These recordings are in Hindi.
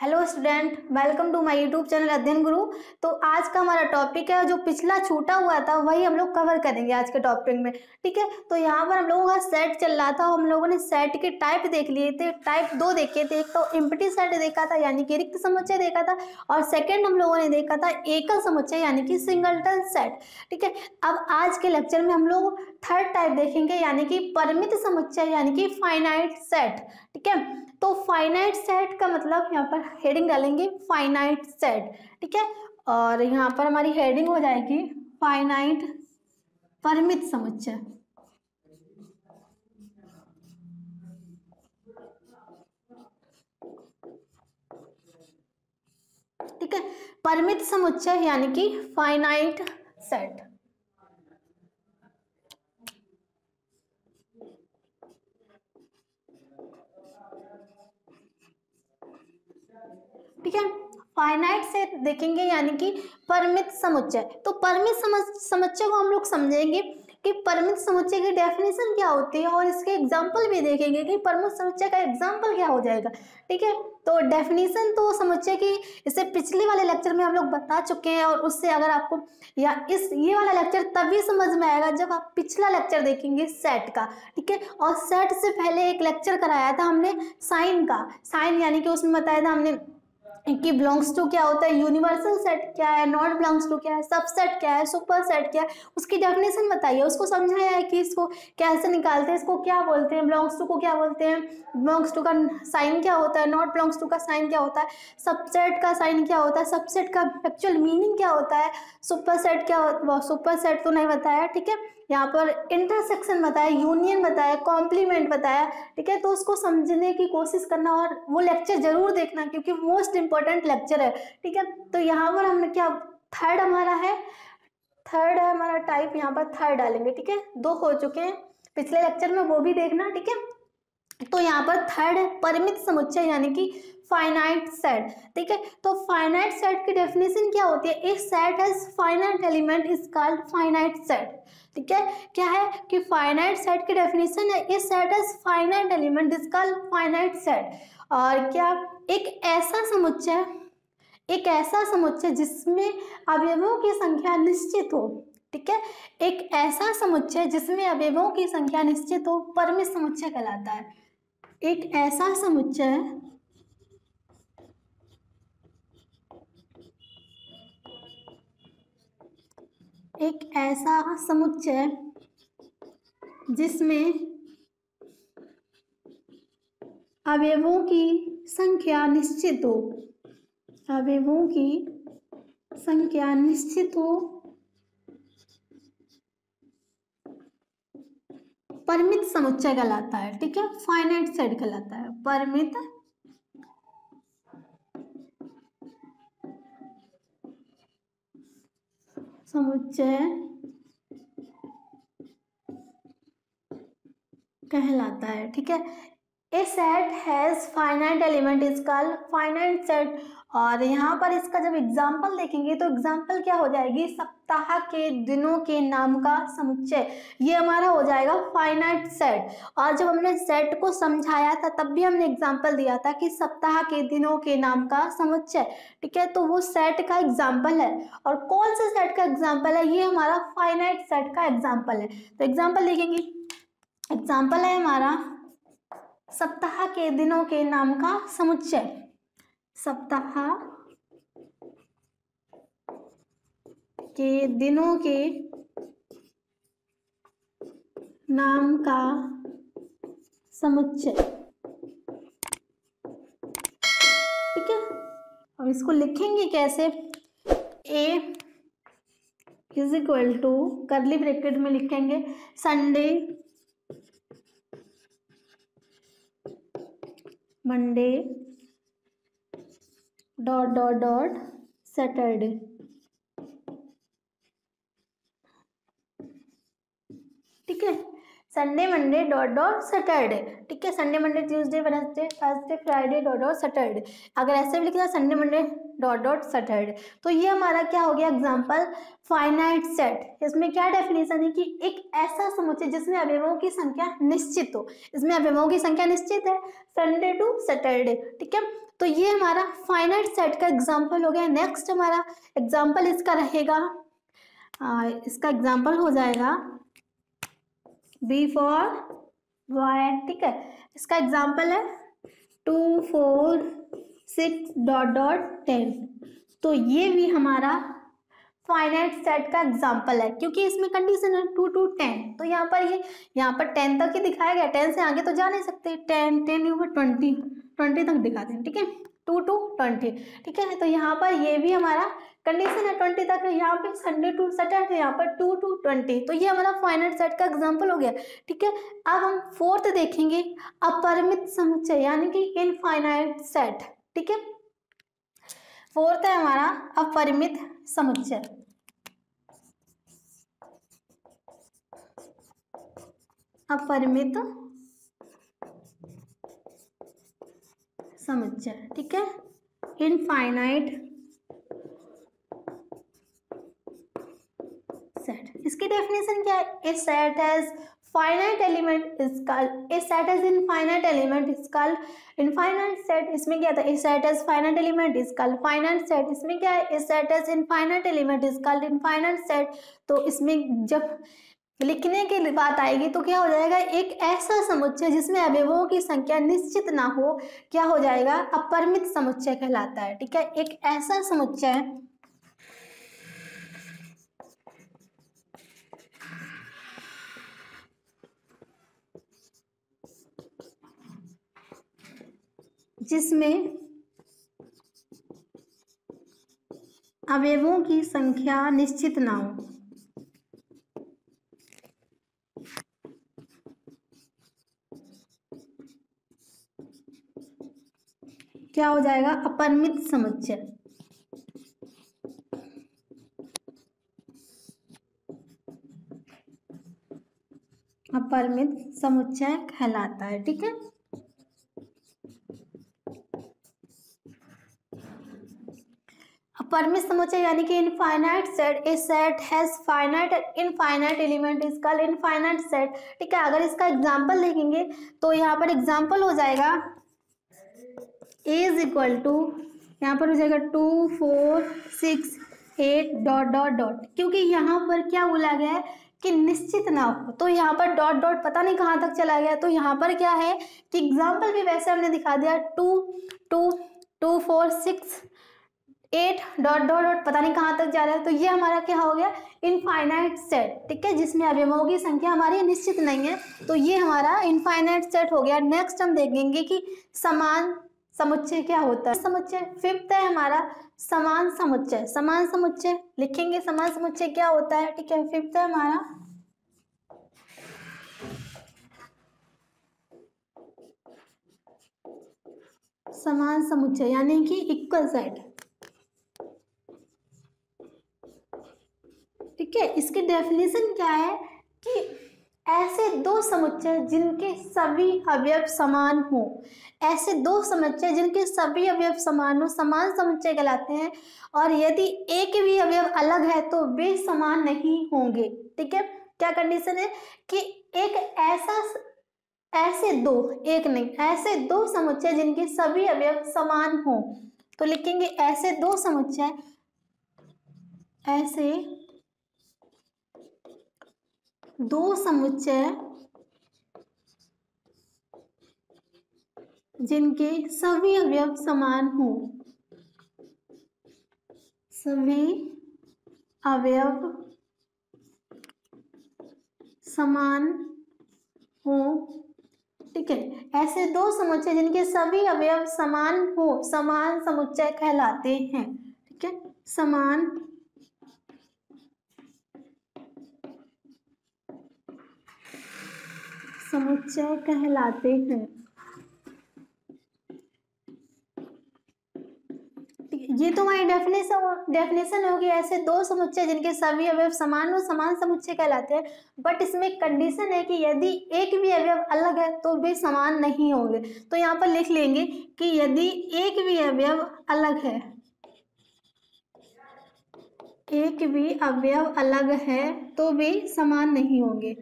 Hello student, welcome to my YouTube channel Adhyayan Guru. तो आज का हमारा टॉपिक है, जो पिछला छूटा हुआ था वही हम लोग कवर करेंगे आज के टॉपिक में। ठीक है, तो यहाँ पर हम लोगों का सेट चल रहा था। हम लोगों ने सेट के टाइप देख लिए थे, टाइप 2 देखे थे। एक तो एम्प्टी सेट देखा था यानी कि रिक्त समुच्चय देखा था, और सेकेंड हम लोगों ने देखा था एकल समुच्चय यानी कि सिंगलटन सेट। ठीक है, अब आज के लेक्चर में हम लोग थर्ड टाइप देखेंगे यानी कि परिमित समुच्चय यानी कि फाइनाइट सेट। ठीक है, तो फाइनाइट सेट का मतलब यहाँ पर हेडिंग डालेंगे फाइनाइट सेट। ठीक है, और यहाँ पर हमारी हेडिंग हो जाएगी फाइनाइट परिमित समुच्चय। ठीक है, परिमित समुच्चय यानी कि फाइनाइट सेट। ठीक है, फाइनाइट सेट देखेंगे यानी कि परिमित समुच्चय। तो परिमित समुच्चय को हम लोग समझेंगे कि परिमित समुच्चय की डेफिनेशन क्या होती है, और इसके एग्जांपल भी देखेंगे कि परिमित समुच्चय का एग्जांपल क्या हो जाएगा। ठीक है, तो डेफिनेशन तो समुच्चय की इसे पिछले वाले लेक्चर में हम लोग बता चुके हैं, और उससे अगर आपको या ये वाला लेक्चर तभी समझ में आएगा जब आप पिछला लेक्चर देखेंगे सेट का। ठीक है, और सेट से पहले एक लेक्चर कराया था हमने साइन का। साइन यानी कि उसमें बताया था हमने कि बिलोंग्स टू क्या होता है, यूनिवर्सल सेट क्या है, नॉट बिलोंग्स टू क्या है, सबसेट क्या है, सुपर सेट क्या है, उसकी डेफिनेशन बताइए, उसको समझाया है कि इसको कैसे निकालते हैं, इसको क्या बोलते हैं, बिलोंग्स टू को क्या बोलते हैं, बिलोंग्स टू का साइन क्या होता है, नॉट बिलोंग्स टू का साइन क्या होता है, सबसेट का साइन क्या होता है, सबसेट का एक्चुअल मीनिंग क्या होता है, सुपर सेट क्या होता है, सुपर सेट तो नहीं बताया। ठीक है, यहाँ पर इंटरसेक्शन बताया, यूनियन बताया, कॉम्प्लीमेंट बताया। ठीक है, तो उसको समझने की कोशिश करना और वो लेक्चर जरूर देखना क्योंकि मोस्ट इंपॉर्टेंट लेक्चर है। ठीक है, तो यहाँ पर हमने क्या थर्ड हमारा है, थर्ड है हमारा टाइप, यहाँ पर थर्ड डालेंगे। ठीक है, 2 हो चुके हैं पिछले लेक्चर में, वो भी देखना। ठीक है, तो यहाँ पर थर्ड है परिमित समुच्चय यानी कि फाइनाइट सेट। ठीक है, तो फाइनाइट सेट की डेफिनेशन क्या होती है, एक set has finite element is called finite set. ठीक है, क्या है कि फाइनाइट सेट की डेफिनेशन है a set has finite element is called finite set. और क्या, एक ऐसा समुच्चय जिसमें अवयवों की संख्या निश्चित हो। ठीक है, एक ऐसा समुच्चय जिसमें अवयवों की संख्या निश्चित हो परिमित समुच्चय कहलाता है। एक ऐसा समुच्चय जिसमें अवयवों की संख्या निश्चित हो, अवयवों की संख्या निश्चित हो, परिमित समुच्चय कहलाता है। ठीक है, फाइनाइट सेट कहलाता है परिमित समुच्चय कहलाता है। ठीक है, a set has finite element is called finite set. और यहाँ पर इसका जब एग्जाम्पल देखेंगे तो एग्जाम्पल क्या हो जाएगी, सप्ताह के दिनों के नाम का समुच्चय, ये हमारा हो जाएगा फाइनाइट सेट। और जब हमने सेट को समझाया था तब भी हमने एग्जाम्पल दिया था कि सप्ताह के दिनों के नाम का समुच्चय। ठीक है, तो वो सेट का एग्जाम्पल है। और कौन से सेट का एग्जाम्पल है, ये हमारा फाइनाइट सेट का एग्जाम्पल है। तो एग्जाम्पल देखेंगे, एग्जाम्पल है हमारा सप्ताह के दिनों के नाम का समुच्चय। सप्ताह के दिनों के नाम का समुच्चय। ठीक है, अब इसको लिखेंगे कैसे, A is equal to curly bracket में लिखेंगे Sunday, Monday, dot dot dot Saturday. ठीक है, Sunday Monday dot dot Saturday. ठीक है, Sunday Monday Tuesday Wednesday Thursday Friday dot dot Saturday. अगर ऐसे भी लिखना Sunday Monday dot dot Saturday. तो ये हमारा क्या हो गया एग्जाम्पल फाइनाइट सेट। इसमें क्या डेफिनेशन है कि एक ऐसा समुच्चय जिसमें अवयवों की संख्या निश्चित हो। इसमें अवयवों की संख्या निश्चित है, संडे टू सैटरडे, ठीक है। तो ये हमारा फाइनाइट सेट का एग्जाम्पल हो गया। नेक्स्ट हमारा एग्जाम्पल इसका रहेगा, इसका एग्जाम्पल हो जाएगा बी फॉर वाई, ठीक है। इसका एग्जाम्पल है 2 4 6 डॉट डॉट 10। तो ये भी हमारा फाइनाइट सेट का एग्जाम्पल है, क्योंकि इसमें कंडीशन है 2 to 10। तो यहाँ पर 10 तक ही दिखाया गया, 10 से आगे तो जा नहीं सकते। 10 20 तक दिखाते हैं, ठीक है, 2 to 20, ठीक है। तो यहाँ पर ये भी हमारा कंडीशन है 20 तक, यहाँ पे संडे टू सैटरडे, यहाँ पर 2 to 20। तो ये हमारा फाइनाइट सेट का एग्जाम्पल हो गया, ठीक है। अब हम फोर्थ देखेंगे, अपरिमित समुच्चय यानी कि इनफाइनाइट सेट, ठीक है। फोर्थ है हमारा अपरिमित समुच्चय। अपरिमित समुच्चय, ठीक है, इनफाइनाइट सेट। इसकी डेफिनेशन क्या है? A set has finite element is called, a set has infinite element is called infinite set. इसमें क्या था? A set has finite element is called finite set. इसमें क्या है? A set has infinite element is called infinite set. तो इसमें जब लिखने की बात आएगी तो क्या हो जाएगा? एक ऐसा समुच्चय जिसमें अवयवों की संख्या निश्चित ना हो, क्या हो जाएगा? अपरिमित समुच्चय कहलाता है, ठीक है। एक ऐसा समुच्चय जिसमें अवयवों की संख्या निश्चित ना हो, क्या हो जाएगा? अपरिमित समुच्चय। अपरिमित समुच्चय कहलाता है, ठीक है। अपरिमित समुच्चय यानी कि infinite set. A set has finite infinite element is called infinite set, ठीक है। अगर इसका एग्जांपल देखेंगे तो यहाँ पर एग्जांपल हो जाएगा ए इज इक्वल टू, यहाँ पर हो जाएगा 2 4 6 8 डॉट डॉट डॉट। क्योंकि यहाँ पर क्या बोला गया है कि निश्चित ना हो, तो यहाँ पर डॉट डॉट पता नहीं कहाँ तक चला गया। तो यहाँ पर क्या है कि एग्जाम्पल भी वैसे हमने दिखा दिया, 2 4 6 8 डॉट डॉट डॉट पता नहीं कहाँ तक जा रहा है। तो ये हमारा क्या हो गया? इनफाइनाइट सेट, ठीक है, जिसमें अवयवों की संख्या हमारी निश्चित नहीं है। तो ये हमारा इनफाइनाइट सेट हो गया। नेक्स्ट हम देखेंगे कि समान समुच्चय क्या होता है। समुच्चय फिफ्थ है हमारा समान समुच्चय। समान समुच्चय लिखेंगे, समान समुच्चय क्या होता है, ठीक है। फिफ्थ है हमारा समान समुच्चय यानी कि इक्वल सेट, ठीक है। इसकी डेफिनेशन क्या है कि ऐसे दो समुच्चय जिनके सभी अवयव समान हो, ऐसे दो समुच्चय जिनके सभी अवयव समान हो, समान समुच्चय कहलाते हैं। और यदि एक भी अवयव अलग है तो वे समान नहीं होंगे, ठीक है। क्या कंडीशन है कि एक ऐसे दो, एक नहीं, ऐसे दो समुच्चय जिनके सभी अवयव समान हो। तो लिखेंगे ऐसे दो समुच्चय, ऐसे दो समुच्चय जिनके सभी अवयव समान हो, सभी अवयव समान हो, ठीक है। ऐसे दो समुच्चय जिनके सभी अवयव समान हो, समान समुच्चय कहलाते हैं, ठीक है। समान समुच्चय कहलाते हैं। ये तो हमारी डेफिनेशन होगी, ऐसे दो समुच्चय जिनके सभी अवयव समान हो, समान समुच्चय कहलाते हैं। बट इसमें कंडीशन है कि यदि एक भी अवयव अलग है तो वे समान नहीं होंगे। तो यहाँ पर लिख लेंगे कि यदि एक भी अवयव अलग है, एक भी अवयव अलग है तो वे समान नहीं होंगे।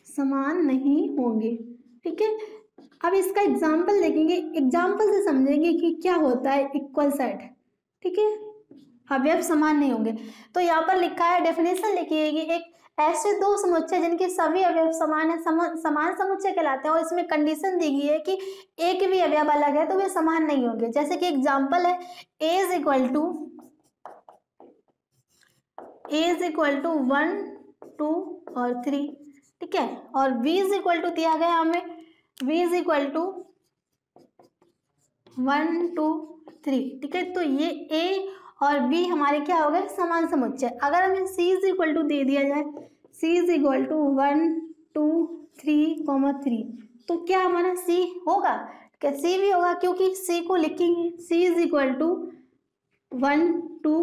समान नहीं होंगे, ठीक है। अब इसका एग्जाम्पल देखेंगे, एग्जाम्पल से समझेंगे कि क्या होता है इक्वल सेट, ठीक है। अवयव समान नहीं होंगे, तो यहाँ पर लिखा है, डेफिनेशन लिखिए कि एक ऐसे दो समुच्चय जिनके सभी अवयव समान है समान समुच्चय कहलाते हैं, और इसमें कंडीशन दी गई है कि एक भी अवयव अलग है तो वे समान नहीं होंगे। जैसे कि एग्जाम्पल है a इज इक्वल टू 1 2 और 3, ठीक है। और v इज इक्वल टू दिया गया हमें, v इज इक्वल टू 1 2 3, ठीक है। तो ये a और b हमारे क्या हो गए, समान समुच्चय। अगर हमें c इज इक्वल टू दे दिया जाए, c इज इक्वल टू 1 2 3 3, तो क्या हमारा c होगा, क्या c भी होगा, क्योंकि c को लिखेंगे c इज इक्वल टू 1 2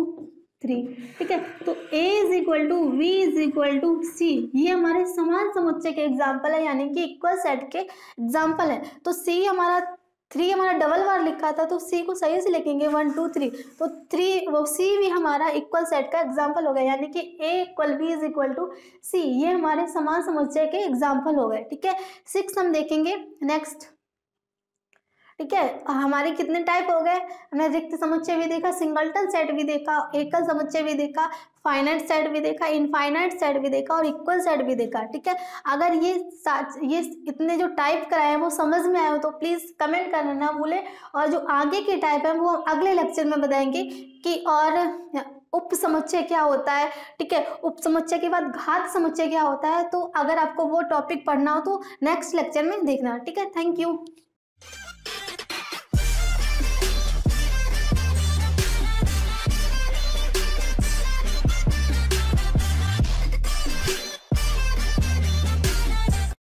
3, ठीक है। तो a is equal to v is equal to c, ये हमारे समान समुच्चय के एग्जाम्पल है, यानी कि इक्वल सेट के एग्जाम्पल है। तो c हमारा 3 हमारा डबल बार लिखा था, तो c को सही से लिखेंगे 1 2 3, तो 3 वो c भी हमारा इक्वल सेट का एग्जाम्पल हो गया, यानी कि a equal b is equal to c, ये हमारे समान समुच्चय के एग्जाम्पल हो गए, ठीक है। 6 हम देखेंगे नेक्स्ट, ठीक है। हमारे कितने टाइप हो गए, हमने रिक्त समुच्चय भी देखा, सिंगलटन सेट भी देखा, एकल समुच्चय भी देखा, फाइनाइट सेट भी देखा, इनफाइनाइट सेट भी देखा और इक्वल सेट भी देखा, ठीक है। अगर ये इतने जो टाइप कराए हैं वो समझ में आए हो तो प्लीज़ कमेंट करना ना भूलें, और जो आगे के टाइप है वो अगले लेक्चर में बताएंगे कि और उप समुच्चय क्या होता है, ठीक है। उप समुच्चय के बाद घात समुच्चय क्या होता है, तो अगर आपको वो टॉपिक पढ़ना हो तो नेक्स्ट लेक्चर में देखना, ठीक है। Thank you.